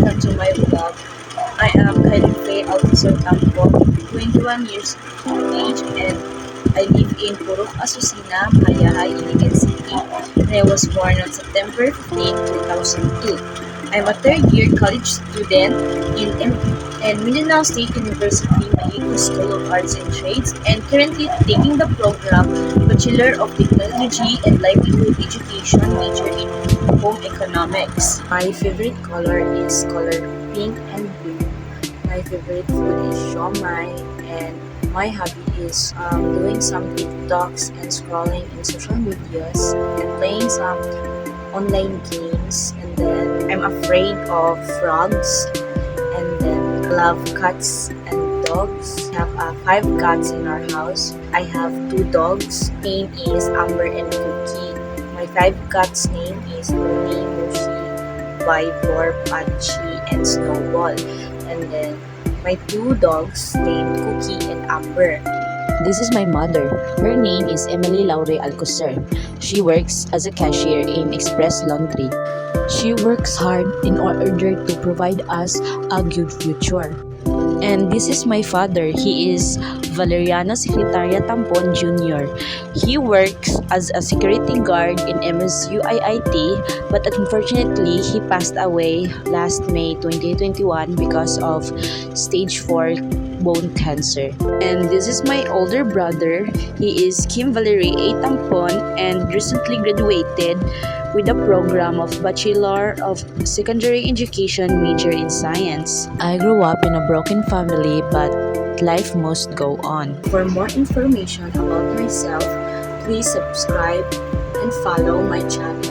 welcome to my vlog. I am Kylie Faye Alcazar Campo, 21 years of age, and I live in Purok Asusina, Mahayahay, Iligan City, and I was born on September 15, 2002. I'm a third-year college student in Mindanao State University, Mahico School of Arts and Trades, and currently taking the program Bachelor of Technology and Livelihood Education major in Home Economics. My favorite color is color pink and blue. My favorite food is siomai, and my hobby is doing some TikToks and scrolling in social medias and playing some online games. And then I'm afraid of frogs, and then love cats and dogs. We have 5 cats in our house. I have 2 dogs. Name is Amber and Cookie. My 5 cats name is Luni, Mushi, Vibor, Pachi, and Snowball. And then my 2 dogs named Cookie and Amber. This is my mother. Her name is Emily Laure Alcocer. She works as a cashier in Express Laundry. She works hard in order to provide us a good future. And this is my father. He is Valeriano Secretaria Tampon Jr. He works as a security guard in MSU IIT, but unfortunately, he passed away last May 2021 because of stage 4 bone cancer. And this is my older brother. He is Kim Valerie A. Tampon and recently graduated with a program of Bachelor of Secondary Education major in Science. I grew up in a broken family, but life must go on. For more information about myself, please subscribe and follow my channel.